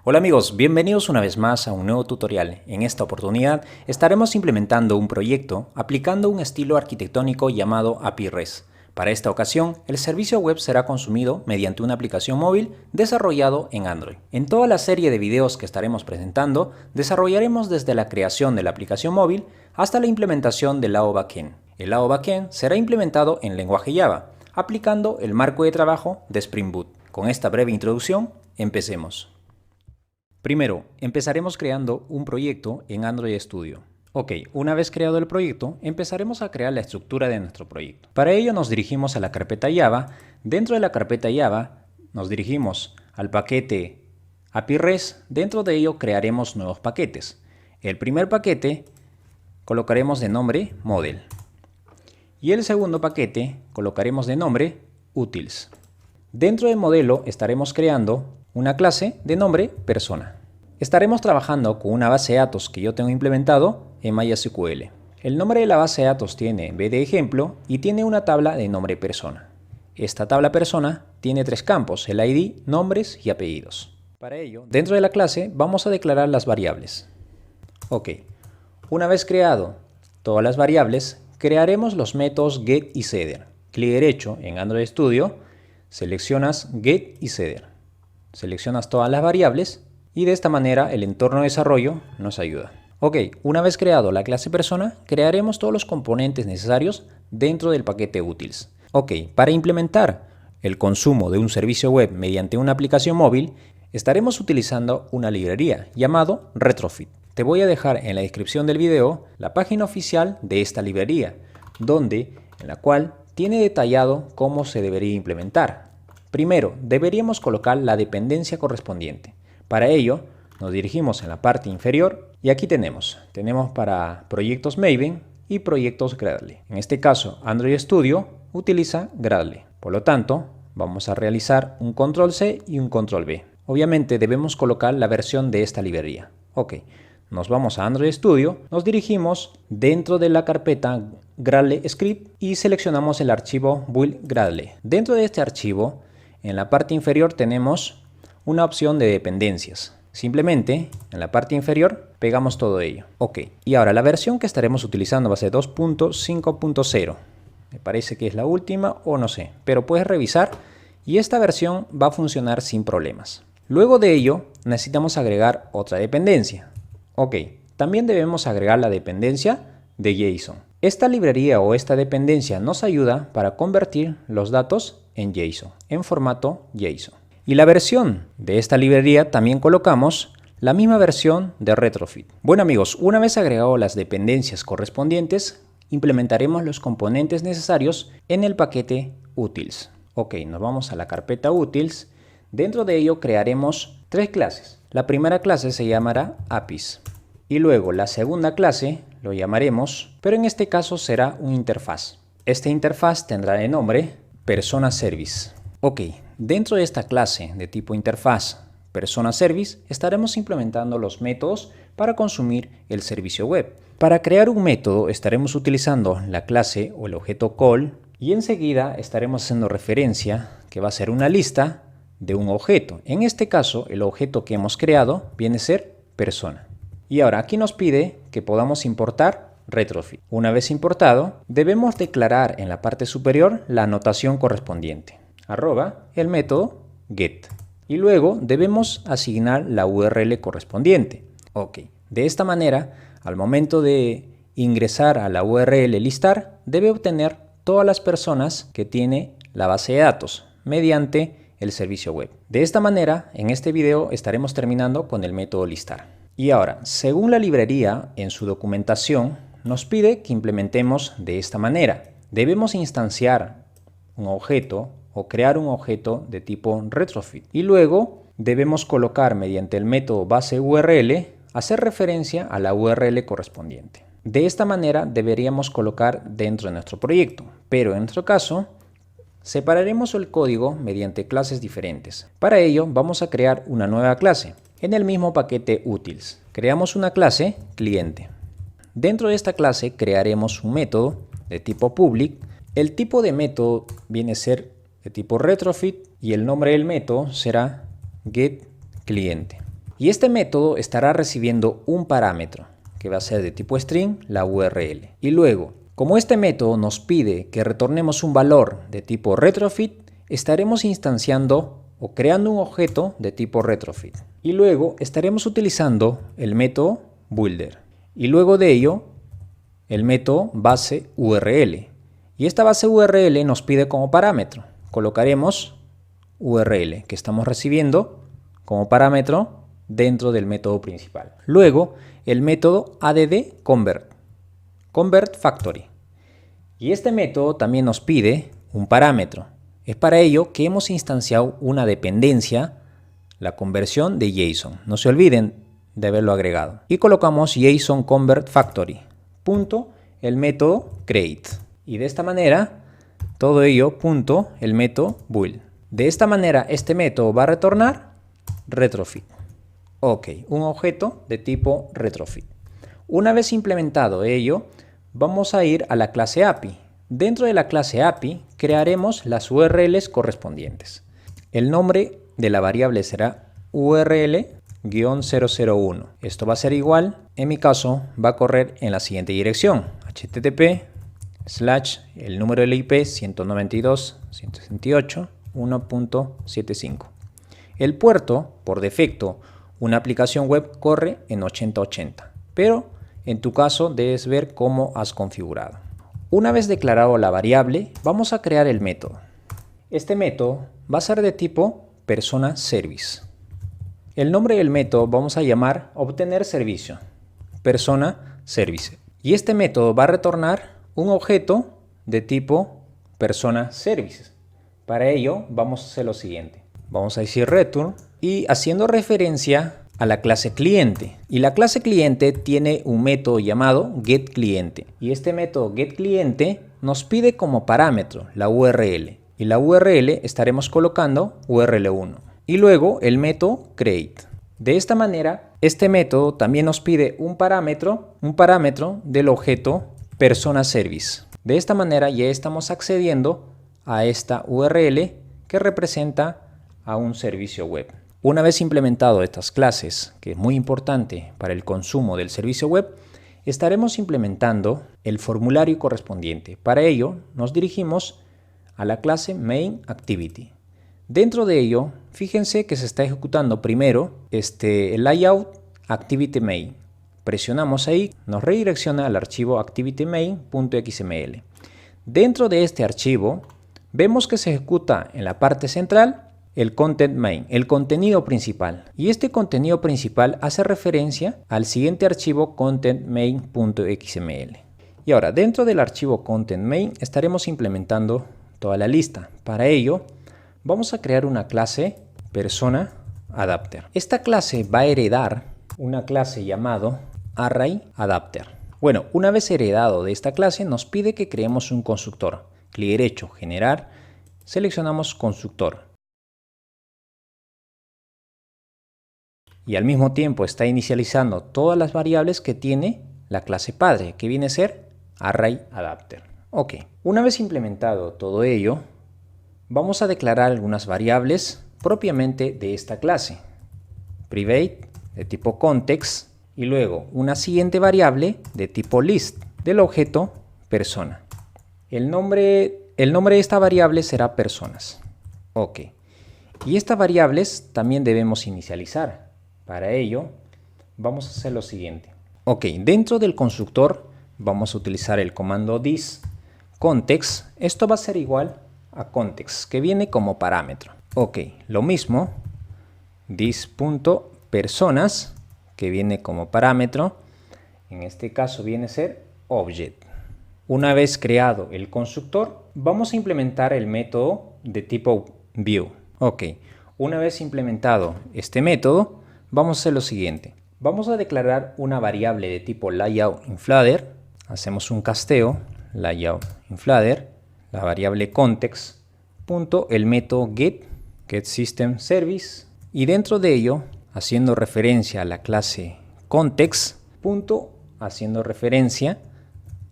Hola amigos, bienvenidos una vez más a un nuevo tutorial. En esta oportunidad estaremos implementando un proyecto aplicando un estilo arquitectónico llamado API REST. Para esta ocasión, el servicio web será consumido mediante una aplicación móvil desarrollado en Android. En toda la serie de videos que estaremos presentando, desarrollaremos desde la creación de la aplicación móvil hasta la implementación del lado backend. El lado backend será implementado en lenguaje Java, aplicando el marco de trabajo de Spring Boot. Con esta breve introducción, empecemos. Primero, empezaremos creando un proyecto en Android Studio. Ok, una vez creado el proyecto, empezaremos a crear la estructura de nuestro proyecto. Para ello nos dirigimos a la carpeta Java. Dentro de la carpeta Java nos dirigimos al paquete API REST. Dentro de ello crearemos nuevos paquetes. El primer paquete colocaremos de nombre Model. Y el segundo paquete colocaremos de nombre Utils. Dentro del modelo estaremos creando una clase de nombre persona. Estaremos trabajando con una base de datos que yo tengo implementado en MySQL. El nombre de la base de datos tiene B de ejemplo y tiene una tabla de nombre persona. Esta tabla persona tiene tres campos, el ID, nombres y apellidos. Para ello, dentro de la clase vamos a declarar las variables. Ok, una vez creado todas las variables, crearemos los métodos get y setter. Clic derecho en Android Studio, seleccionas get y setter. Seleccionas todas las variables y de esta manera el entorno de desarrollo nos ayuda. Ok, una vez creado la clase persona, crearemos todos los componentes necesarios dentro del paquete Utils. Ok, para implementar el consumo de un servicio web mediante una aplicación móvil, estaremos utilizando una librería llamado Retrofit. Te voy a dejar en la descripción del video la página oficial de esta librería, en la cual tiene detallado cómo se debería implementar. Primero, deberíamos colocar la dependencia correspondiente. Para ello, nos dirigimos en la parte inferior y aquí tenemos para proyectos Maven y proyectos Gradle. En este caso, Android Studio utiliza Gradle. Por lo tanto, vamos a realizar un control C y un control V. Obviamente debemos colocar la versión de esta librería. Ok, nos vamos a Android Studio, nos dirigimos dentro de la carpeta Gradle Script y seleccionamos el archivo build Gradle. Dentro de este archivo, en la parte inferior tenemos una opción de dependencias. Simplemente en la parte inferior pegamos todo ello. Ok, y ahora la versión que estaremos utilizando va a ser 2.5.0. Me parece que es la última o no sé, pero puedes revisar y esta versión va a funcionar sin problemas. Luego de ello necesitamos agregar otra dependencia. Ok, también debemos agregar la dependencia de JSON. Esta librería o esta dependencia nos ayuda para convertir los datos en JSON, en formato JSON. Y la versión de esta librería también colocamos la misma versión de Retrofit. Bueno amigos, una vez agregado las dependencias correspondientes, implementaremos los componentes necesarios en el paquete Utils. Ok, nos vamos a la carpeta Utils. Dentro de ello crearemos tres clases. La primera clase se llamará APIs. Y luego la segunda clase lo llamaremos, pero en este caso será un interfaz. Esta interfaz tendrá de nombre Persona Service. Ok, dentro de esta clase de tipo interfaz Persona Service estaremos implementando los métodos para consumir el servicio web. Para crear un método estaremos utilizando la clase o el objeto call y enseguida estaremos haciendo referencia que va a ser una lista de un objeto. En este caso el objeto que hemos creado viene a ser persona. Y ahora aquí nos pide que podamos importar Retrofit. Una vez importado, debemos declarar en la parte superior la anotación correspondiente, el método get. Y luego debemos asignar la URL correspondiente. Ok, de esta manera, al momento de ingresar a la URL listar, debe obtener todas las personas que tiene la base de datos mediante el servicio web. De esta manera, en este video estaremos terminando con el método listar. Y ahora, según la librería, en su documentación, nos pide que implementemos de esta manera. Debemos instanciar un objeto o crear un objeto de tipo Retrofit. Y luego debemos colocar mediante el método base URL, hacer referencia a la URL correspondiente. De esta manera deberíamos colocar dentro de nuestro proyecto, pero en nuestro caso separaremos el código mediante clases diferentes. Para ello vamos a crear una nueva clase. En el mismo paquete Utils, creamos una clase cliente. Dentro de esta clase crearemos un método de tipo public. El tipo de método viene a ser de tipo Retrofit y el nombre del método será getCliente. Y este método estará recibiendo un parámetro que va a ser de tipo string, la URL. Y luego, como este método nos pide que retornemos un valor de tipo retrofit, estaremos instanciando o creando un objeto de tipo retrofit. Y luego estaremos utilizando el método builder. Y luego de ello, el método base URL. Y esta base URL nos pide como parámetro. Colocaremos URL que estamos recibiendo como parámetro dentro del método principal. Luego, el método add convert factory. Y este método también nos pide un parámetro. Es para ello que hemos instanciado una dependencia, la conversión de JSON. No se olviden de haberlo agregado. Y colocamos JSON convert factory, punto, el método create. Y de esta manera, todo ello, punto, el método build. De esta manera, este método va a retornar retrofit. Ok, un objeto de tipo retrofit. Una vez implementado ello, vamos a ir a la clase API. Dentro de la clase API crearemos las URLs correspondientes. El nombre de la variable será URL-001. Esto va a ser igual, en mi caso, va a correr en la siguiente dirección. http el número de la IP 192.168.1.75. El puerto, por defecto, una aplicación web corre en 8080, pero en tu caso debes ver cómo has configurado. Una vez declarado la variable, vamos a crear el método. Este método va a ser de tipo persona service. El nombre del método vamos a llamar obtener servicio, persona service. Y este método va a retornar un objeto de tipo persona service. Para ello vamos a hacer lo siguiente. Vamos a decir return y haciendo referencia a la clase cliente. Y la clase cliente tiene un método llamado getCliente. Y este método getCliente nos pide como parámetro la URL. Y la URL estaremos colocando URL1. Y luego el método create. De esta manera, este método también nos pide un parámetro del objeto persona service. De esta manera ya estamos accediendo a esta URL que representa a un servicio web. Una vez implementado estas clases, que es muy importante para el consumo del servicio web, estaremos implementando el formulario correspondiente. Para ello, nos dirigimos a la clase MainActivity. Dentro de ello, fíjense que se está ejecutando primero el layout activity main. Presionamos ahí, nos redirecciona al archivo activitymain.xml. Dentro de este archivo, vemos que se ejecuta en la parte central el content main, el contenido principal. Y este contenido principal hace referencia al siguiente archivo contentmain.xml. Y ahora, dentro del archivo content main estaremos implementando toda la lista. Para ello, vamos a crear una clase persona adapter. Esta clase va a heredar una clase llamado ArrayAdapter. Bueno, una vez heredado de esta clase, nos pide que creemos un constructor. Clic derecho, generar, seleccionamos constructor. Y al mismo tiempo está inicializando todas las variables que tiene la clase padre, que viene a ser ArrayAdapter. Ok, una vez implementado todo ello, vamos a declarar algunas variables propiamente de esta clase. Private, de tipo context, y luego una siguiente variable de tipo list, del objeto persona. El nombre de esta variable será personas. Ok. Y estas variables también debemos inicializar. Para ello, vamos a hacer lo siguiente. Ok, dentro del constructor vamos a utilizar el comando this context. Esto va a ser igual a context, que viene como parámetro. Ok, lo mismo, this.personas, que viene como parámetro. En este caso viene a ser object. Una vez creado el constructor, vamos a implementar el método de tipo view. Ok, una vez implementado este método, vamos a hacer lo siguiente. Vamos a declarar una variable de tipo layoutInFlutter. Hacemos un casteo, layoutInFlutter, la variable context, punto, el método getSystemService, y dentro de ello, haciendo referencia a la clase context, punto, haciendo referencia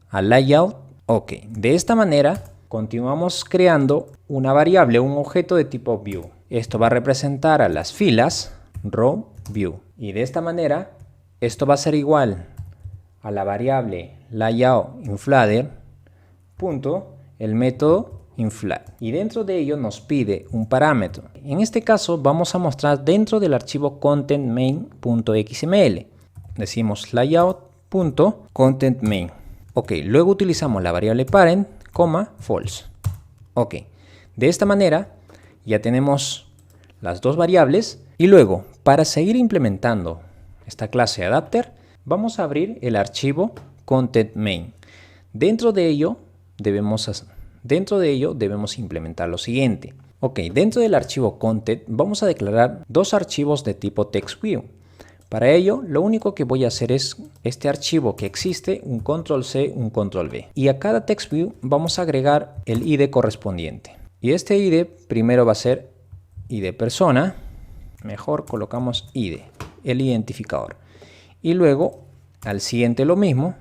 al layout. Ok, de esta manera continuamos creando una variable, un objeto de tipo view. Esto va a representar a las filas, row view. Y de esta manera, esto va a ser igual a la variable layout_inflater punto el método inflat. Y dentro de ello nos pide un parámetro. En este caso vamos a mostrar dentro del archivo contentMain.xml. Decimos layout.contentMain. Ok, luego utilizamos la variable parent, false. Ok, de esta manera ya tenemos las dos variables. Y luego, para seguir implementando esta clase adapter, vamos a abrir el archivo contentMain. Dentro de ello debemos implementar lo siguiente. Ok, dentro del archivo content vamos a declarar dos archivos de tipo TextView. Para ello, lo único que voy a hacer es este archivo que existe, un control-C, un control-V. Y a cada TextView vamos a agregar el ID correspondiente. Y este ID primero va a ser ID persona. Mejor colocamos ID, el identificador. Y luego, al siguiente lo mismo,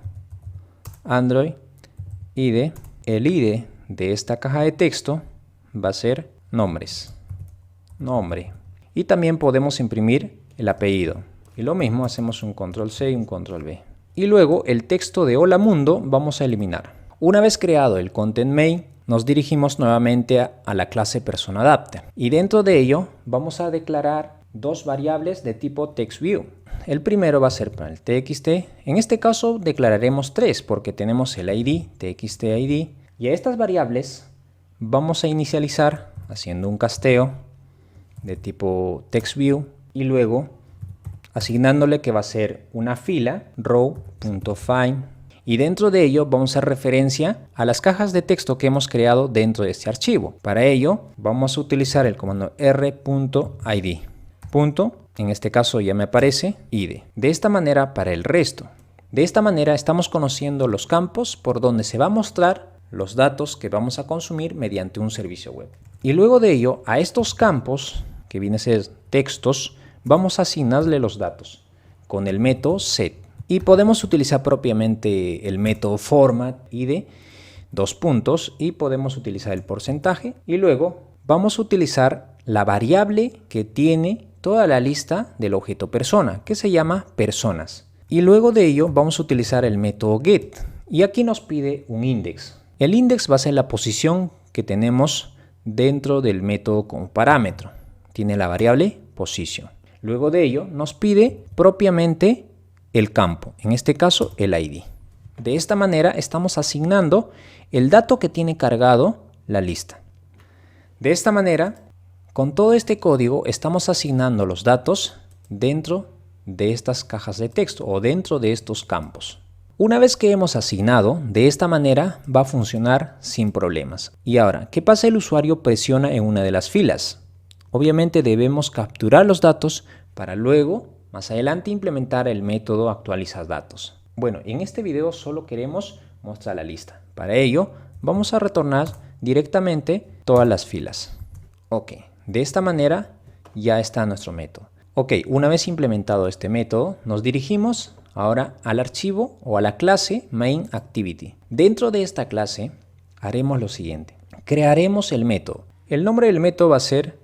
Android ID, el ID de esta caja de texto va a ser nombres, nombre. Y también podemos imprimir el apellido. Y lo mismo, hacemos un control C y un control V. Y luego el texto de Hola Mundo vamos a eliminar. Una vez creado el content main, nos dirigimos nuevamente a la clase PersonaAdapter. Y dentro de ello vamos a declarar dos variables de tipo TextView. El primero va a ser para el TXT. En este caso declararemos tres porque tenemos el ID, TXT ID. Y a estas variables vamos a inicializar haciendo un casteo de tipo TextView y luego asignándole que va a ser una fila row.find. Y dentro de ello vamos a hacer referencia a las cajas de texto que hemos creado dentro de este archivo. Para ello vamos a utilizar el comando r.id. En este caso ya me aparece ID. De esta manera para el resto. De esta manera estamos conociendo los campos por donde se va a mostrar los datos que vamos a consumir mediante un servicio web. Y luego de ello a estos campos, que vienen a ser textos, vamos a asignarle los datos con el método set. Y podemos utilizar propiamente el método format id, y podemos utilizar el porcentaje. Y luego vamos a utilizar la variable que tiene toda la lista del objeto persona, que se llama personas. Y luego de ello vamos a utilizar el método get. Y aquí nos pide un index. El index va a ser la posición que tenemos dentro del método como parámetro. Tiene la variable position. Luego de ello nos pide propiamente el campo, en este caso el ID. De esta manera estamos asignando el dato que tiene cargado la lista. De esta manera, con todo este código estamos asignando los datos dentro de estas cajas de texto o dentro de estos campos. Una vez que hemos asignado, de esta manera va a funcionar sin problemas. Y ahora, ¿qué pasa si el usuario presiona en una de las filas? Obviamente debemos capturar los datos para luego, más adelante, implementar el método actualizar datos. Bueno, en este video solo queremos mostrar la lista. Para ello, vamos a retornar directamente todas las filas. Ok, de esta manera ya está nuestro método. Ok, una vez implementado este método, nos dirigimos ahora al archivo o a la clase MainActivity. Dentro de esta clase haremos lo siguiente. Crearemos el método. El nombre del método va a ser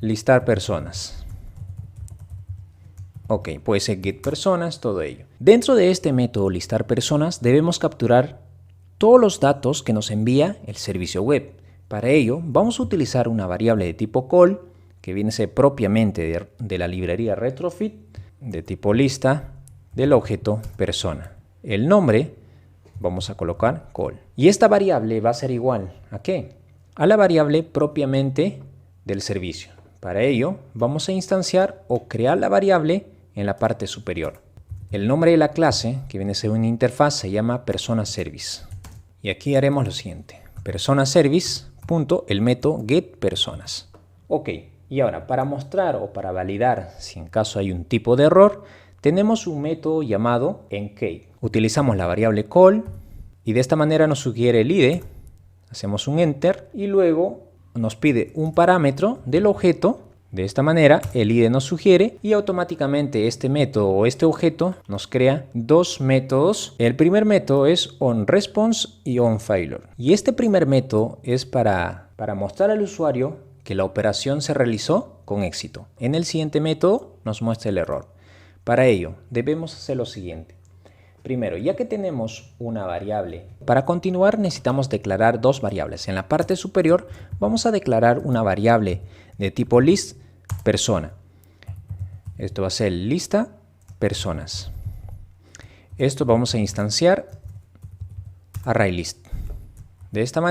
listar personas. Ok, puede ser get personas, todo ello. Dentro de este método listar personas debemos capturar todos los datos que nos envía el servicio web. Para ello vamos a utilizar una variable de tipo call que viene a ser propiamente de la librería Retrofit de tipo lista del objeto persona. El nombre vamos a colocar call. Y esta variable va a ser igual ¿a qué? A la variable propiamente del servicio. Para ello vamos a instanciar o crear la variable en la parte superior. El nombre de la clase, que viene a ser una interfaz, se llama PersonaService. Y aquí haremos lo siguiente. PersonaService, el método getPersonas. Ok, y ahora para mostrar o para validar si en caso hay un tipo de error, tenemos un método llamado encase. Utilizamos la variable call y de esta manera nos sugiere el ID. Hacemos un enter y luego nos pide un parámetro del objeto. De esta manera el ID nos sugiere y automáticamente este método o este objeto nos crea dos métodos. El primer método es onResponse y onFailure. Y este primer método es para mostrar al usuario que la operación se realizó con éxito. En el siguiente método nos muestra el error. Para ello debemos hacer lo siguiente. Primero, ya que tenemos una variable, para continuar necesitamos declarar dos variables. En la parte superior vamos a declarar una variable de tipo list persona. Esto va a ser lista personas. Esto vamos a instanciar ArrayList. De esta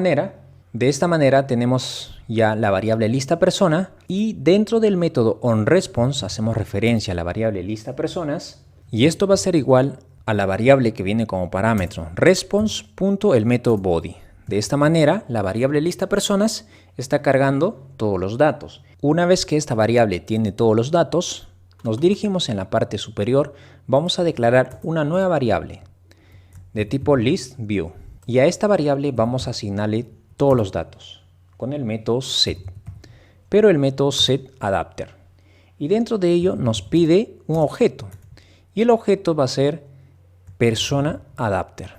manera tenemos ya la variable lista persona y dentro del método onResponse hacemos referencia a la variable lista personas y esto va a ser igual a la variable que viene como parámetro response.el método body. De esta manera la variable lista personas está cargando todos los datos. Una vez que esta variable tiene todos los datos, nos dirigimos en la parte superior, vamos a declarar una nueva variable de tipo listView y a esta variable vamos a asignarle todos los datos con el método set, pero el método setAdapter, y dentro de ello nos pide un objeto y el objeto va a ser personaAdapter.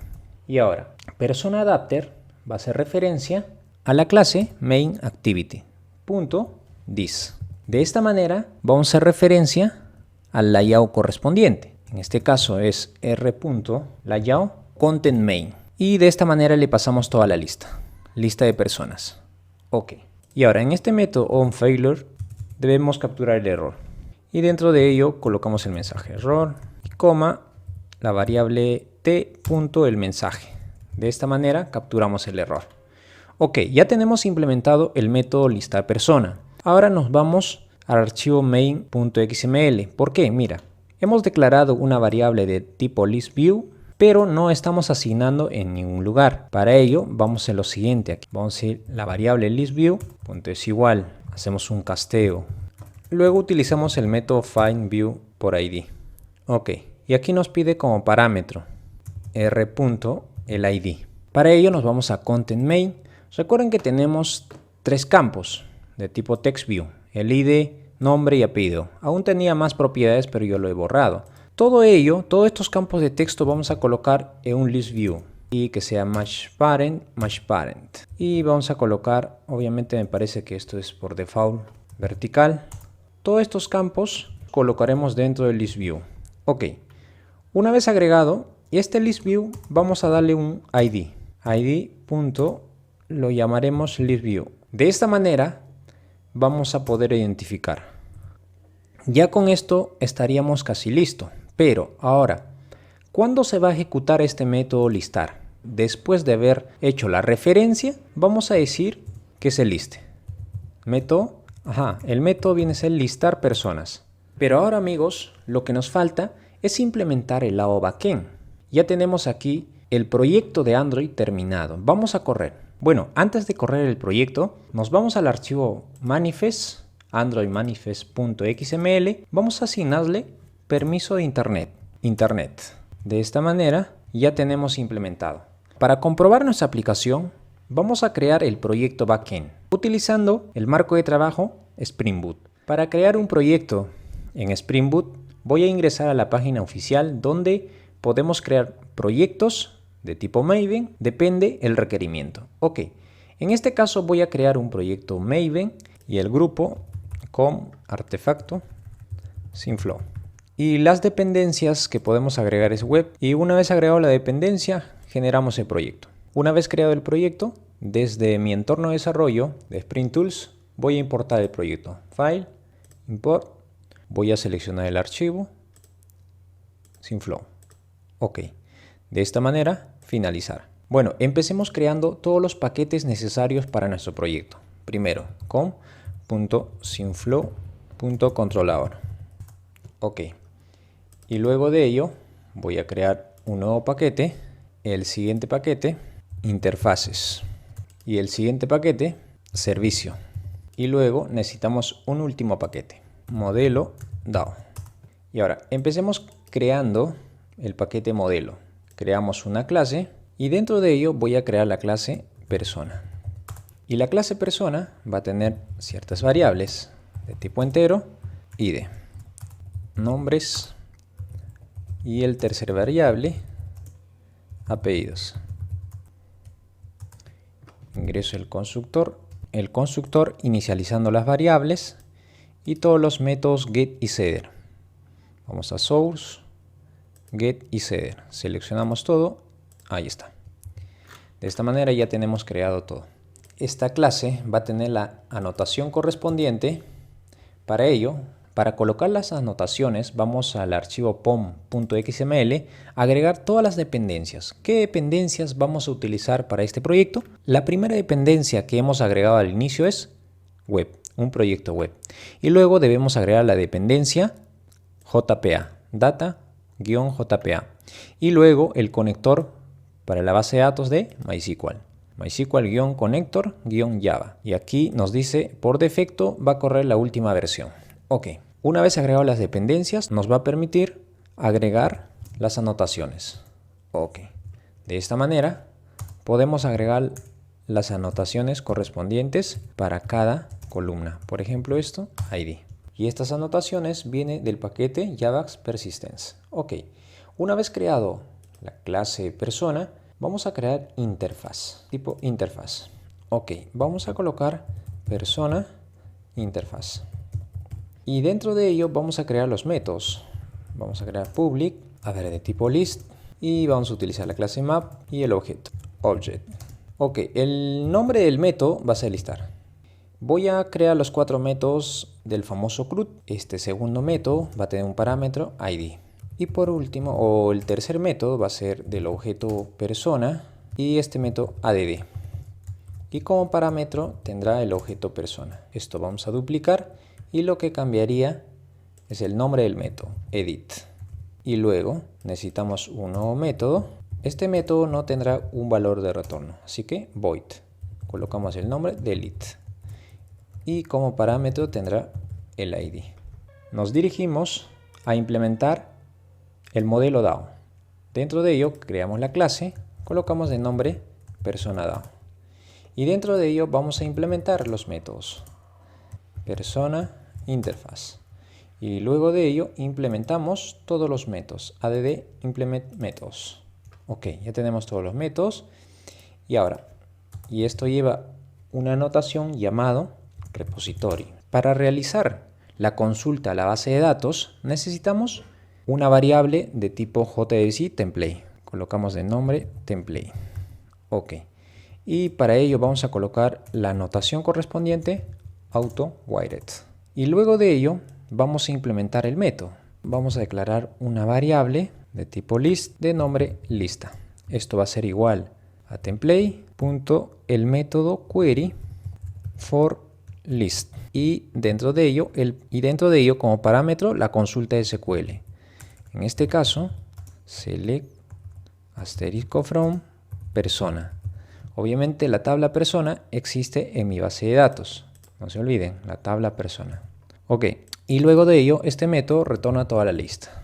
Y ahora personaAdapter va a hacer referencia a la clase mainActivity.this. De esta manera vamos a hacer referencia al layout correspondiente. En este caso es r.layout.contentMain. Y de esta manera le pasamos toda la lista de personas. Ok. Y ahora en este método onFailure debemos capturar el error. Y dentro de ello colocamos el mensaje error, coma, la variable t.el mensaje. De esta manera capturamos el error. Ok, ya tenemos implementado el método listaPersona. Ahora nos vamos al archivo main.xml. ¿Por qué? Mira, hemos declarado una variable de tipo listView, pero no estamos asignando en ningún lugar. Para ello vamos a hacer lo siguiente. Aquí vamos a ir la variable listView, es igual, hacemos un casteo. Luego utilizamos el método findView por ID. Ok, y aquí nos pide como parámetro r.el ID. Para ello nos vamos a contentMain. Recuerden que tenemos tres campos de tipo TextView, el ID, nombre y apellido. Aún tenía más propiedades, pero yo lo he borrado. Todo ello, todos estos campos de texto vamos a colocar en un listView y que sea matchParent. Y vamos a colocar, obviamente me parece que esto es por default vertical. Todos estos campos colocaremos dentro del listView. Ok, una vez agregado este listView vamos a darle un ID. Lo llamaremos listView. De esta manera vamos a poder identificar. Ya con esto estaríamos casi listo. Pero ahora, ¿cuándo se va a ejecutar este método listar? Después de haber hecho la referencia, vamos a decir que se liste. El método viene a ser listar personas. Pero ahora, amigos, lo que nos falta es implementar el lado backend. Ya tenemos aquí el proyecto de Android terminado. Vamos a correr. Bueno, antes de correr el proyecto, nos vamos al archivo manifest, androidmanifest.xml. Vamos a asignarle permiso de internet. De esta manera ya tenemos implementado. Para comprobar nuestra aplicación, vamos a crear el proyecto backend utilizando el marco de trabajo Spring Boot. Para crear un proyecto en Spring Boot, voy a ingresar a la página oficial donde podemos crear proyectos de tipo Maven, depende el requerimiento. Ok, en este caso voy a crear un proyecto Maven y el grupo con artefacto sin flow. Y las dependencias que podemos agregar es web. Y una vez agregado la dependencia, generamos el proyecto. Una vez creado el proyecto, desde mi entorno de desarrollo de Spring Tools, voy a importar el proyecto. File, Import. Voy a seleccionar el archivo sin flow. Ok. De esta manera, finalizar. Bueno, empecemos creando todos los paquetes necesarios para nuestro proyecto. Primero, com.sinflow.controlador. Ok. Y luego de ello voy a crear un nuevo paquete, el siguiente paquete, interfaces, y el siguiente paquete, servicio. Y luego necesitamos un último paquete, modelo DAO. Y ahora empecemos creando el paquete modelo. Creamos una clase y dentro de ello voy a crear la clase persona. Y la clase persona va a tener ciertas variables de tipo entero, ID, nombres, y el tercer variable, apellidos. Ingreso el constructor inicializando las variables y todos los métodos get y setter. Vamos a source, get y setter. Seleccionamos todo. Ahí está. De esta manera ya tenemos creado todo. Esta clase va a tener la anotación correspondiente. Para ello, para colocar las anotaciones, vamos al archivo pom.xml, agregar todas las dependencias. ¿Qué dependencias vamos a utilizar para este proyecto? La primera dependencia que hemos agregado al inicio es web, un proyecto web. Y luego debemos agregar la dependencia JPA, data-JPA. Y luego el conector para la base de datos de MySQL. MySQL-connector-java. Y aquí nos dice, por defecto va a correr la última versión. Ok, una vez agregado las dependencias, nos va a permitir agregar las anotaciones. Ok, de esta manera podemos agregar las anotaciones correspondientes para cada columna. Por ejemplo, esto, ID. Y estas anotaciones vienen del paquete Javax Persistence. Ok, una vez creado la clase persona, vamos a crear interfaz, tipo interfaz. Ok, vamos a colocar persona interfaz. Y dentro de ello vamos a crear los métodos. Vamos a crear public, de tipo list, y vamos a utilizar la clase map y el objeto, object. Ok, el nombre del método va a ser listar. Voy a crear los 4 métodos del famoso CRUD. Este segundo método va a tener un parámetro ID. Y por último, o el tercer método va a ser del objeto persona y este método add. Y como parámetro tendrá el objeto persona. Esto vamos a duplicar y lo que cambiaría es el nombre del método, edit. Y luego necesitamos un nuevo método. Este método no tendrá un valor de retorno, así que void. Colocamos el nombre delete. Y como parámetro tendrá el ID. Nos dirigimos a implementar el modelo DAO. Dentro de ello creamos la clase, colocamos el nombre persona DAO. Y dentro de ello vamos a implementar los métodos persona interfaz. Y luego de ello implementamos todos los métodos. add implement métodos. Ok, ya tenemos todos los métodos. Y ahora, esto lleva una anotación llamado repository. Para realizar la consulta a la base de datos necesitamos una variable de tipo JDBC template. Colocamos de nombre template. Ok. Y para ello vamos a colocar la anotación correspondiente auto-wired. Y luego de ello vamos a implementar el método. Vamos a declarar una variable de tipo list de nombre lista. Esto va a ser igual a template.el método query for list. Y dentro de ello como parámetro la consulta SQL. En este caso, select asterisco from persona. Obviamente la tabla persona existe en mi base de datos. No se olviden, la tabla persona. Ok, y luego de ello este método retorna toda la lista.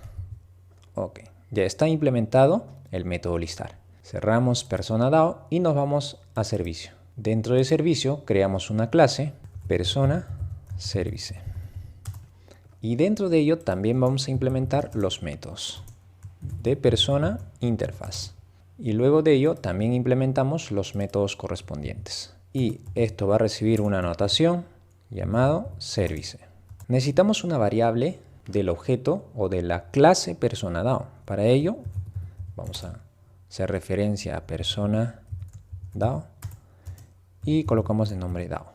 Ok, ya está implementado el método listar. Cerramos persona DAO y nos vamos a servicio. Dentro de servicio creamos una clase persona service. Y dentro de ello también vamos a implementar los métodos de persona interfaz. Y luego de ello también implementamos los métodos correspondientes. Y esto va a recibir una anotación llamado service. Necesitamos una variable del objeto o de la clase persona DAO. Para ello vamos a hacer referencia a persona DAO y colocamos el nombre DAO.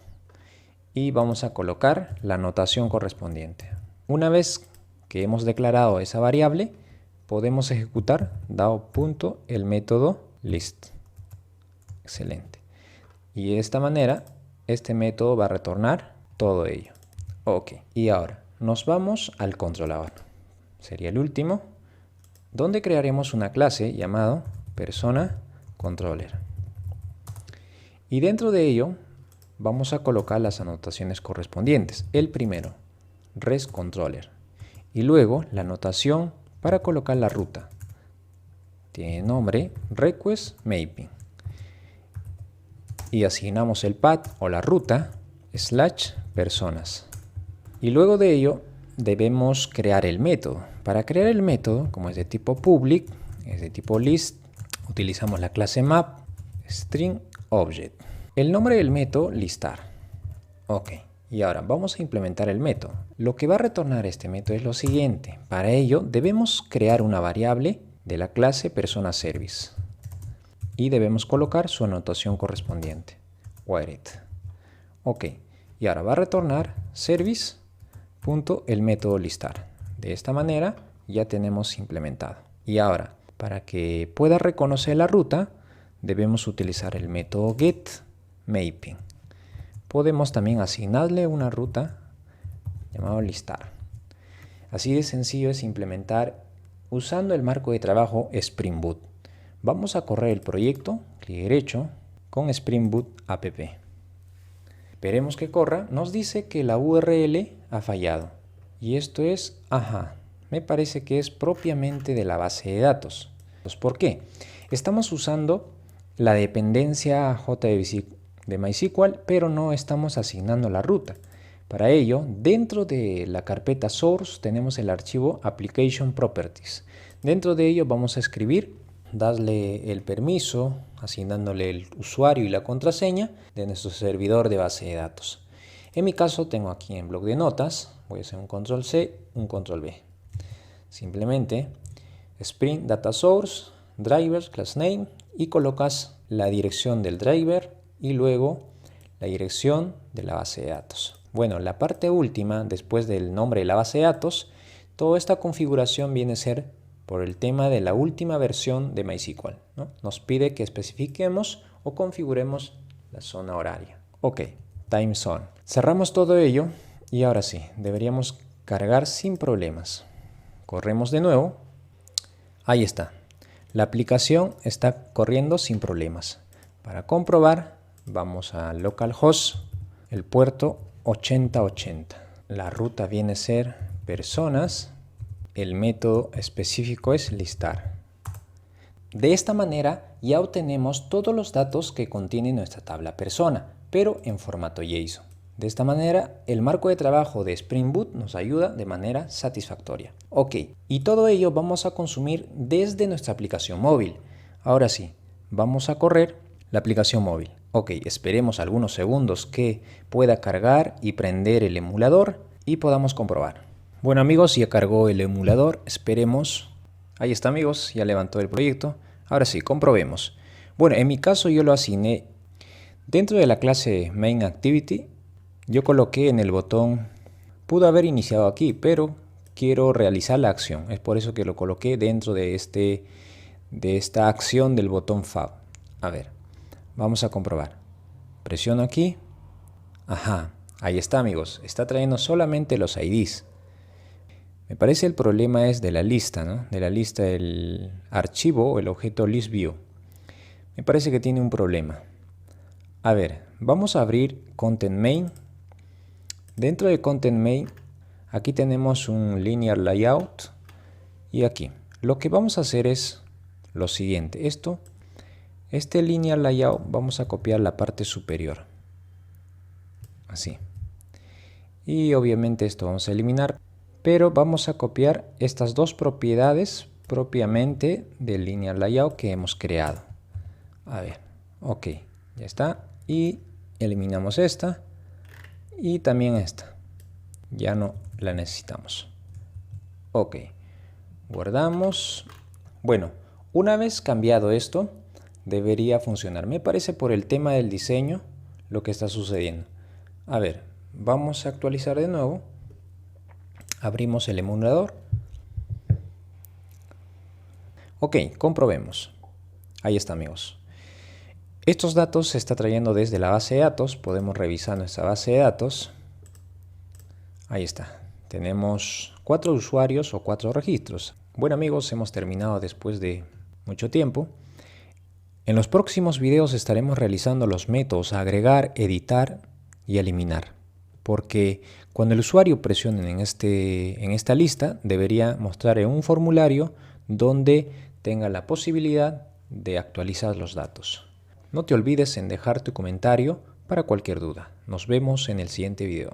Y vamos a colocar la anotación correspondiente. Una vez que hemos declarado esa variable, podemos ejecutar DAO.el método list. Excelente. Y de esta manera, este método va a retornar todo ello. Ok. Y ahora, nos vamos al controlador. Sería el último, donde crearemos una clase llamada persona controller. Y dentro de ello, vamos a colocar las anotaciones correspondientes. El primero, REST controller. Y luego la anotación para colocar la ruta. Tiene nombre request mapping. Y asignamos el path o la ruta / personas. Y luego de ello debemos crear el método. Para crear el método, como es de tipo public, es de tipo list, utilizamos la clase map string object. El nombre del método listar. Ok. Y ahora vamos a implementar el método. Lo que va a retornar este método es lo siguiente. Para ello debemos crear una variable de la clase PersonaService y debemos colocar su anotación correspondiente. Where it. Ok. Y ahora va a retornar service.el método listar. De esta manera ya tenemos implementado. Y ahora, para que pueda reconocer la ruta, debemos utilizar el método getMapping. Podemos también asignarle una ruta llamado listar. Así de sencillo es implementar usando el marco de trabajo Spring Boot. Vamos a correr el proyecto, clic derecho, con Spring Boot app. Esperemos que corra. Nos dice que la URL ha fallado. Y esto es, me parece que es propiamente de la base de datos. ¿Por qué? Estamos usando la dependencia JDBC de MySQL, pero no estamos asignando la ruta. Para ello, dentro de la carpeta Source tenemos el archivo Application Properties. Dentro de ello vamos a escribir, darle el permiso, asignándole el usuario y la contraseña de nuestro servidor de base de datos. En mi caso tengo aquí en bloc de notas, voy a hacer un control C, un control V. Simplemente Spring Data Source, Driver, Class Name, y colocas la dirección del driver y luego la dirección de la base de datos. Bueno, la parte última, después del nombre de la base de datos, toda esta configuración viene a ser por el tema de la última versión de MySQL, ¿no? Nos pide que especifiquemos o configuremos la zona horaria. Ok, Time Zone. Cerramos todo ello y ahora sí, deberíamos cargar sin problemas. Corremos de nuevo. Ahí está. La aplicación está corriendo sin problemas. Para comprobar, vamos a localhost, el puerto 8080. La ruta viene a ser personas. El método específico es listar. De esta manera ya obtenemos todos los datos que contiene nuestra tabla persona, pero en formato JSON. De esta manera, el marco de trabajo de Spring Boot nos ayuda de manera satisfactoria. Ok, y todo ello vamos a consumir desde nuestra aplicación móvil. Ahora sí, vamos a correr la aplicación móvil. Ok, esperemos algunos segundos que pueda cargar y prender el emulador y podamos comprobar. Bueno amigos, ya cargó el emulador, esperemos. Ahí está amigos, ya levantó el proyecto. Ahora sí, comprobemos. Bueno, en mi caso yo lo asigné dentro de la clase MainActivity. Yo coloqué en el botón, pudo haber iniciado aquí, pero quiero realizar la acción. Es por eso que lo coloqué dentro de esta acción del botón Fab. A ver, vamos a comprobar. Presiono aquí. Ahí está amigos. Está trayendo solamente los IDs. Me parece el problema es de la lista, ¿no? De la lista del archivo o el objeto ListView. Me parece que tiene un problema. A ver, vamos a abrir Content Main. Dentro de Content Main, aquí tenemos un Linear Layout y aquí. Lo que vamos a hacer es lo siguiente. Este Linear Layout vamos a copiar la parte superior. Así. Y obviamente esto vamos a eliminar, pero vamos a copiar estas dos propiedades propiamente del Linear Layout que hemos creado. A ver, ok, ya está. Y eliminamos esta. Y también esta, ya no la necesitamos. Ok, guardamos. Bueno, una vez cambiado esto, debería funcionar. Me parece por el tema del diseño lo que está sucediendo. A ver, vamos a actualizar de nuevo. Abrimos el emulador. Ok, comprobemos. Ahí está amigos. Estos datos se está trayendo desde la base de datos. Podemos revisar nuestra base de datos. Ahí está. Tenemos 4 usuarios o 4 registros. Bueno amigos, hemos terminado después de mucho tiempo. En los próximos videos estaremos realizando los métodos agregar, editar y eliminar. Porque cuando el usuario presione en esta lista, debería mostrar en un formulario donde tenga la posibilidad de actualizar los datos. No te olvides en dejar tu comentario para cualquier duda. Nos vemos en el siguiente video.